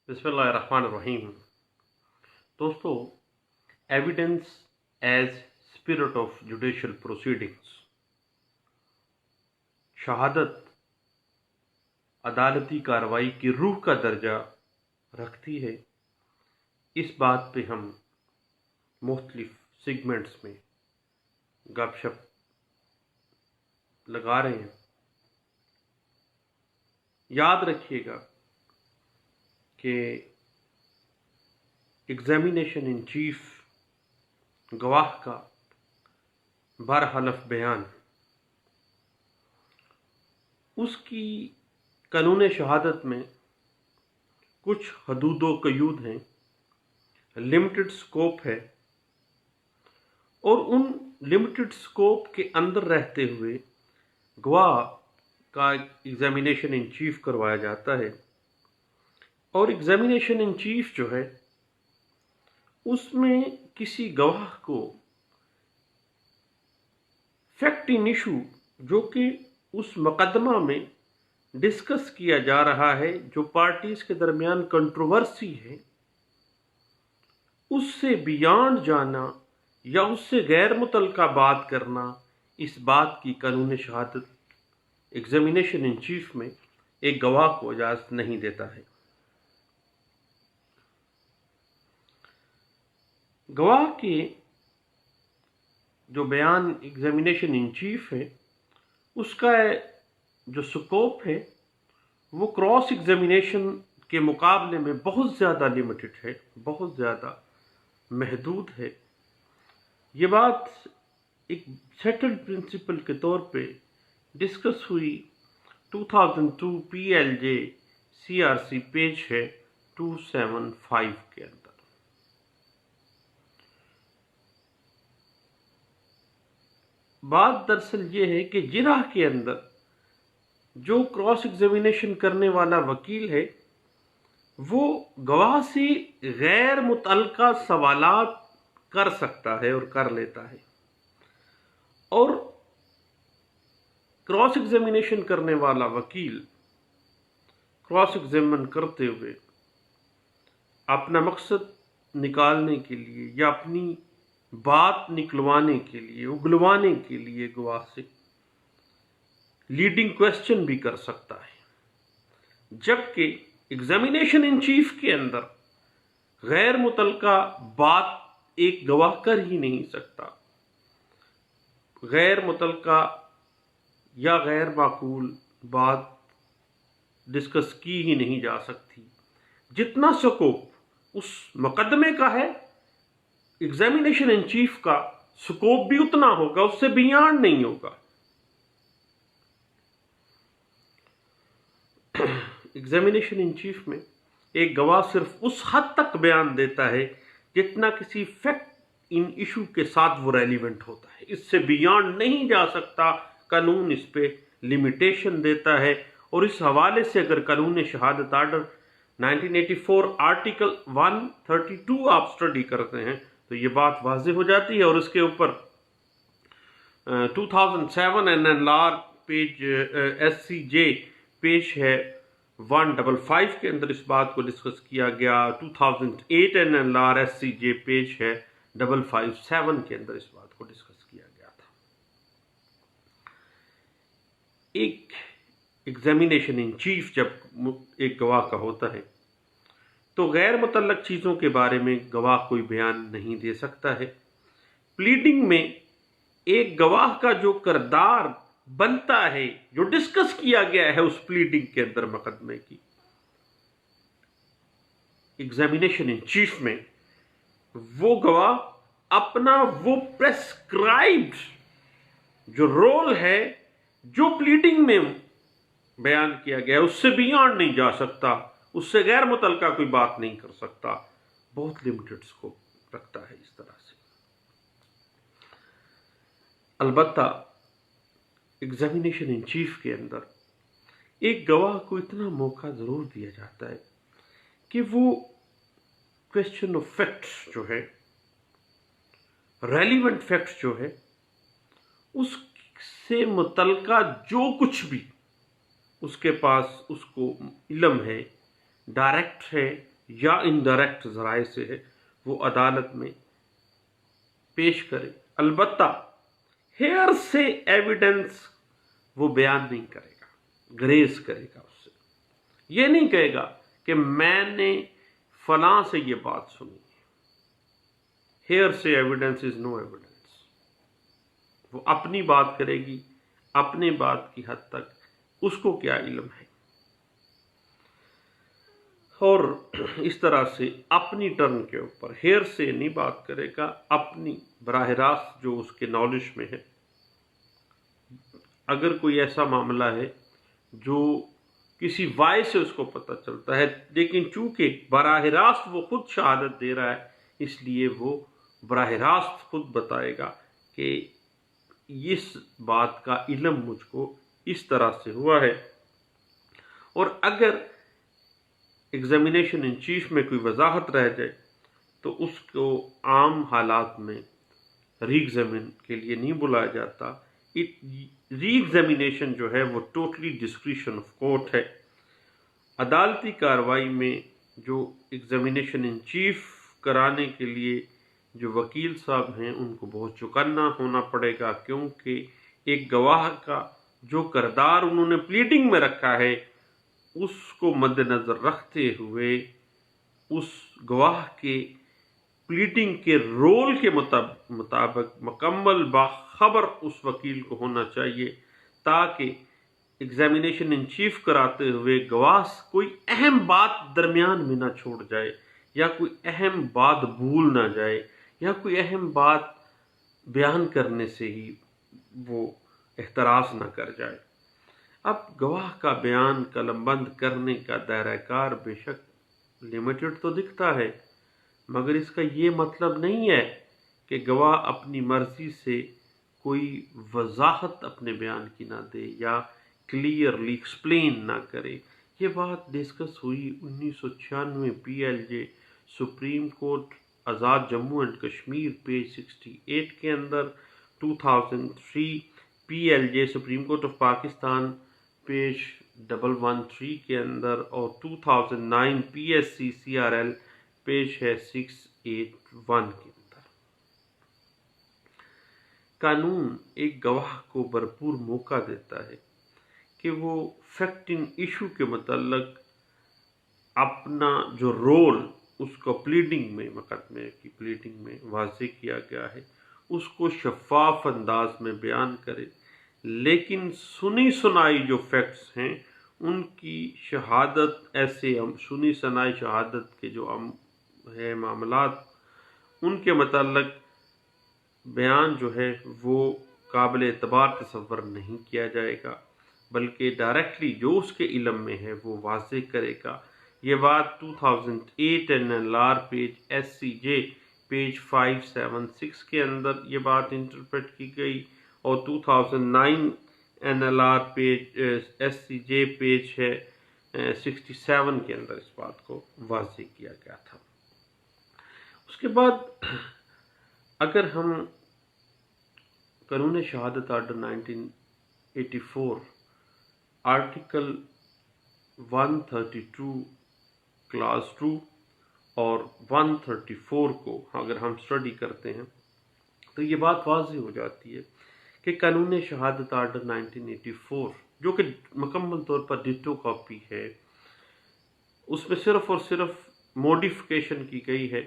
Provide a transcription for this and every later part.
बिस्मिल्लाहिर्रहमानिर्रहीम। दोस्तों, evidence as spirit of judicial proceedings, शहादत अदालती कार्रवाई की रूह का दर्जा रखती है। इस बात पे हम मुख्तलिफ सेगमेंट्स में गपशप लगा रहे हैं। याद रखिएगा कि एग्जामिनेशन इन चीफ गवाह का बरहलफ बयान, उसकी कानून शहादत में कुछ हदूद व कयूद हैं, लिमिटेड स्कोप है, और उन लिमिटेड स्कोप के अंदर रहते हुए गवाह का एग्जामिनेशन इन चीफ करवाया जाता है। और एग्जामिनेशन इन चीफ जो है उसमें किसी गवाह को फैक्ट इन इशू जो कि उस मुकदमा में डिस्कस किया जा रहा है, जो पार्टीज के दरमियान कंट्रोवर्सी है, उससे बियॉन्ड जाना या उससे गैर मुतल्लिका बात करना, इस बात की कानून शहादत एग्जामिनेशन इन चीफ में एक गवाह को इजाज़त नहीं देता है। गवाह के जो बयान एग्जामिनेशन इन चीफ है उसका जो स्कोप है वो क्रॉस एग्जामिनेशन के मुकाबले में बहुत ज़्यादा लिमिटेड है, बहुत ज़्यादा महदूद है। ये बात एक सेटल्ड प्रिंसिपल के तौर पे डिस्कस हुई 2002 PLJ CRC पेज है 275 के अंदर। बात दरअसल ये है कि जिरह के अंदर जो क्रॉस एग्जामिनेशन करने वाला वकील है वो गवाह से गैर मुतल्लिका सवालात कर सकता है और कर लेता है, और क्रॉस एग्जामिनेशन करने वाला वकील क्रॉस एग्जामिन करते हुए अपना मकसद निकालने के लिए या अपनी बात निकलवाने के लिए, उगलवाने के लिए गवाह से लीडिंग क्वेश्चन भी कर सकता है। जबकि एग्जामिनेशन इन चीफ के अंदर गैर मुतल्लिका बात एक गवाह कर ही नहीं सकता, गैर मुतल्लिका या गैर माकूल बात डिस्कस की ही नहीं जा सकती। जितना स्कोप उस मुकदमे का है, एग्जामिनेशन इन चीफ का स्कोप भी उतना होगा, उससे बियॉन्ड नहीं होगा। एग्जामिनेशन इन चीफ में एक गवाह सिर्फ उस हद तक बयान देता है जितना किसी फैक्ट इन इशू के साथ वो रेलिवेंट होता है, इससे बियॉन्ड नहीं जा सकता। कानून इस पे लिमिटेशन देता है, और इस हवाले से अगर कानून शहादत आर्डर 1984 आर्टिकल 132 आप स्टडी करते हैं तो ये बात वाज़ेह हो जाती है। और इसके ऊपर 2007 NLR पेज SCJ पेज है 155 के अंदर इस बात को डिस्कस किया गया। 2008 NLR SCJ पेज है 557 के अंदर इस बात को डिस्कस किया गया था। एक एग्जामिनेशन इन चीफ जब एक गवाह का होता है तो गैर मुतल्लक चीज़ों के बारे में गवाह कोई बयान नहीं दे सकता है। प्लीडिंग में एक गवाह का जो किरदार बनता है, जो डिस्कस किया गया है उस प्लीडिंग के अंदर मुकदमे की, एग्जामिनेशन इन चीफ में वो गवाह अपना वो प्रेस्क्राइब्ड जो रोल है, जो प्लीडिंग में बयान किया गया है, उससे बियॉन्ड नहीं जा सकता, उससे गैर मुतल्लिका कोई बात नहीं कर सकता। बहुत लिमिटेड स्कोप रखता है इस तरह से। अलबत्ता एग्जामिनेशन इन चीफ के अंदर एक गवाह को इतना मौका जरूर दिया जाता है कि वो क्वेश्चन ऑफ फैक्ट्स जो है, रेलिवेंट फैक्ट्स जो है, उससे मुतल्लिका जो कुछ भी उसके पास उसको इल्म है, डायरेक्ट है یا انڈائریکٹ ذرائع سے ہے وہ عدالت میں پیش کرے. البتہ ہیئر سے ایویڈنس وہ بیان نہیں کرے گا، گریز کرے گا. اس سے یہ نہیں کہے گا کہ میں نے فلاں سے یہ بات سنی. ہیئر سے ایویڈنس از نو ایویڈنس. وہ اپنی بات کرے گی، اپنے بات کی حد تک اس کو کیا علم ہے، اور اس طرح سے اپنی ٹرن کے اوپر ہیئر سے نہیں بات کرے گا، اپنی براہ راست جو اس کے نالج میں ہے. اگر کوئی ایسا معاملہ ہے جو کسی وائس سے اس کو پتہ چلتا ہے، لیکن چونکہ براہ راست وہ خود شہادت دے رہا ہے، اس لیے وہ براہ راست خود بتائے گا کہ اس بات کا علم مجھ کو اس طرح سے ہوا ہے. اور اگر ایگزامینیشن ان چیف میں کوئی وضاحت رہ جائے تو اس کو عام حالات میں ری ایگزامن کے لیے نہیں بلایا جاتا. ری ایگزامینیشن جو ہے وہ ٹوٹلی ڈسکریشن آف کورٹ ہے. عدالتی کارروائی میں جو ایگزامینیشن ان چیف کرانے کے لیے جو وکیل صاحب ہیں ان کو بہت چوکنا ہونا پڑے گا، کیونکہ ایک گواہ کا جو کردار انہوں نے پلیڈنگ میں رکھا ہے اس کو مد نظر رکھتے ہوئے اس گواہ کے پلیڈنگ کے رول کے مطابق مکمل باخبر اس وکیل کو ہونا چاہیے، تاکہ ایگزامینیشن ان چیف کراتے ہوئے گواہ کوئی اہم بات درمیان میں نہ چھوڑ جائے، یا کوئی اہم بات بھول نہ جائے، یا کوئی اہم بات بیان کرنے سے ہی وہ احتراز نہ کر جائے. اب گواہ کا بیان قلم بند کرنے کا دائرہ کار بے شک لمیٹڈ تو دکھتا ہے، مگر اس کا یہ مطلب نہیں ہے کہ گواہ اپنی مرضی سے کوئی وضاحت اپنے بیان کی نہ دے یا کلیئرلی ایکسپلین نہ کرے. یہ بات ڈسکس ہوئی 1996 P L J Supreme Court Azad Jammu and Kashmir page 68 کے اندر، 2003 P L J Supreme Court of Pakistan page 113 کے اندر، اور 2009 P S C C R L page ہے 681 کے اندر. قانون ایک گواہ کو بھرپور موقع دیتا ہے کہ وہ فیکٹنگ ایشو کے متعلق اپنا جو رول اس کو پلیڈنگ میں، مقدمے کی پلیڈنگ میں واضح کیا گیا ہے، اس کو شفاف انداز میں بیان کرے. لیکن سنی سنائی جو فیکٹس ہیں ان کی شہادت، ایسے سنی سنائی شہادت کے جو ہے معاملات، ان کے متعلق بیان جو ہے وہ قابل اعتبار تصور نہیں کیا جائے گا، بلکہ ڈائریکٹلی جو اس کے علم میں ہے وہ واضح کرے گا. یہ بات 2008 N L R page S C J page 576 کے اندر یہ بات انٹرپریٹ کی گئی، اور 2009 N L R page S C J page ہے 67 کے اندر اس بات کو واضح کیا گیا تھا. اس کے بعد اگر ہم قانون شہادت آرڈر 1984 آرٹیکل 132 کلاس 2 اور 134 کو اگر ہم اسٹڈی کرتے ہیں تو یہ بات واضح ہو جاتی ہے کہ قانون شہادت آرڈر 1984 جو کہ مکمل طور پر ڈٹو کاپی ہے، اس میں صرف اور صرف موڈیفیکیشن کی گئی ہے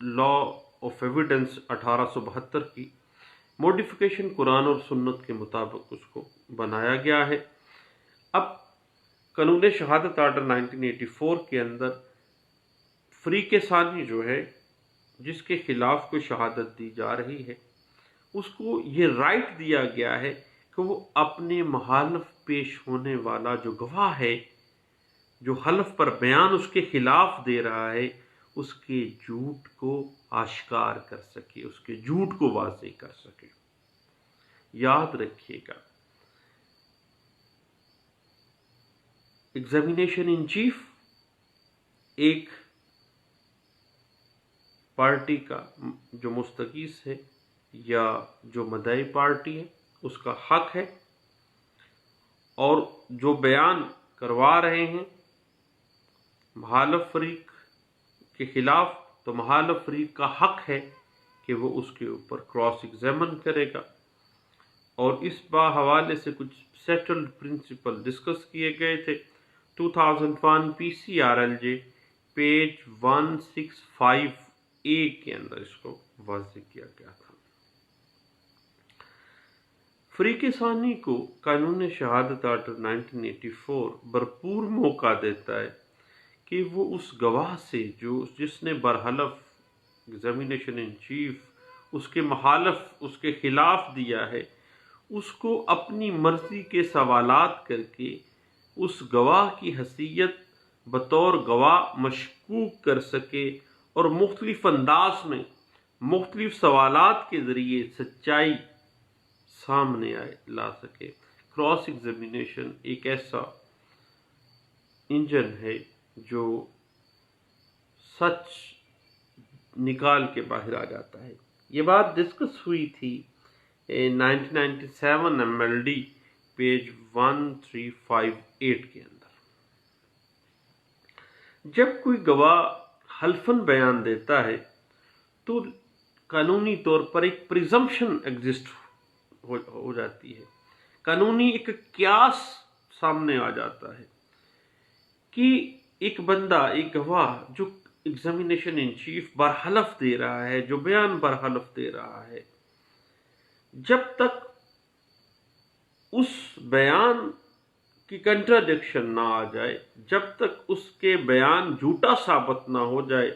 لا آف ایویڈنس 1872 کی. موڈیفیکیشن قرآن اور سنت کے مطابق اس کو بنایا گیا ہے. اب قانون شہادت آرڈر 1984 کے اندر فریق ثانی جو ہے جس کے خلاف کوئی شہادت دی جا رہی ہے، اس کو یہ رائٹ دیا گیا ہے کہ وہ اپنے مخالف پیش ہونے والا جو گواہ ہے، جو حلف پر بیان اس کے خلاف دے رہا ہے، اس کے جھوٹ کو آشکار کر سکے، اس کے جھوٹ کو واضح کر سکے. یاد رکھیے گا، ایگزامینیشن ان چیف ایک پارٹی کا جو مستغیث ہے یا جو مدعی پارٹی ہے اس کا حق ہے، اور جو بیان کروا رہے ہیں मुखालिफ फरीक के खिलाफ, तो मुखालिफ फरीक का हक है कि वो उसके ऊपर क्रॉस एग्जामिन करेगा। और इस हवाले से कुछ सेटल्ड प्रिंसिपल डिस्कस किए गए थे। 2001 PCRLJ पेज 165A के अंदर इसको वाज़ेह किया गया था। फरीक सानी को कानून शहादत आर्डर 1984 भरपूर मौका देता है कि वो उस गवाह से जिसने बरहलफ एग्जामिनेशन इन चीफ उसके मुखालिफ उसके खिलाफ दिया है, उसको अपनी मर्जी के सवालात करके उस गवाह की हैसियत बतौर गवाह मशकूक कर सके और मुख्तलिफ अंदाज में मुख्तलिफ सवालात के ज़रिए सच्चाई सामने ला सके। क्रॉस एग्जामिनेशन एक ऐसा इंजन है जो सच निकाल के बाहर आ जाता है। ये बात डिस्कस हुई थी 1997 MLD पेज 1358 के अंदर। जब कोई गवाह हल्फन बयान देता है तो कानूनी तौर पर एक प्रिजम्पशन एग्जिस्ट हो जाती है, कानूनी एक क्यास सामने आ जाता है कि एक बंदा, एक गवाह जो एग्जामिनेशन इन चीफ बरहलफ दे रहा है, जो बयान बरहलफ दे रहा है, जब तक उस बयान की कंट्राडिक्शन ना आ जाए, जब तक उसके बयान झूठा साबित ना हो जाए,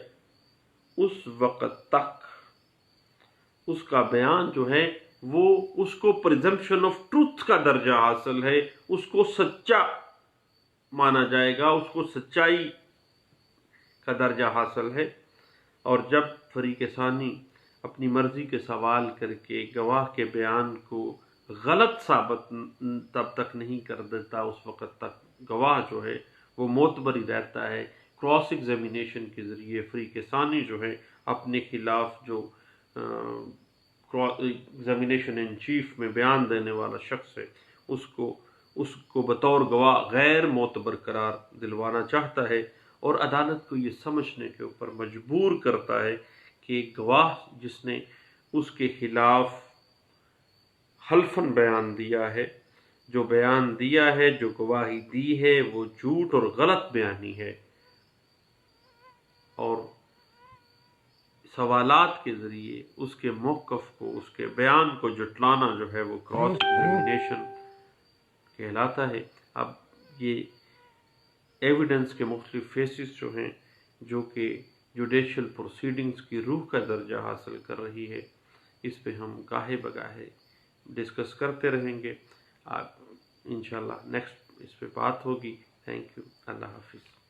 उस वक़्त तक उसका बयान जो है वो उसको प्रिजम्पशन ऑफ ट्रूथ का दर्जा हासिल है, उसको सच्चा माना जाएगा, उसको सच्चाई का दर्जा हासिल है। और जब फरीक सानी अपनी मर्जी के सवाल करके गवाह के बयान को गलत साबित तब तक नहीं कर देता, उस वक़्त तक गवाह जो है वो मोतबरी रहता है। क्रॉस एग्जामिनेशन के ज़रिए फरीक सानी जो है अपने खिलाफ जो एग्जामिनेशन इन चीफ में बयान देने वाला शख्स है उसको बतौर गवाह गैर मोतबर करार दिलवाना चाहता है और अदालत को ये समझने के ऊपर मजबूर करता है कि गवाह जिसने उसके खिलाफ हल्फन बयान दिया है, जो बयान दिया है, जो गवाही दी है, वो झूठ और गलत बयानी है। और सवालात के ज़रिए उसके मौक़िफ़ को, उसके बयान को जुटलाना जो है वो क्रॉस एग्जामिनेशन कहलाता है। अब ये एविडेंस के मुख्तलिफ फेसेस जो हैं, जो कि जुडिशल प्रोसीडिंग्स की रूह का दर्जा हासिल कर रही है, इस पे हम गाहे बगाहे डिस्कस करते रहेंगे। इंशाल्लाह नेक्स्ट इस पे बात होगी। Thank you. अल्लाह हाफिज़।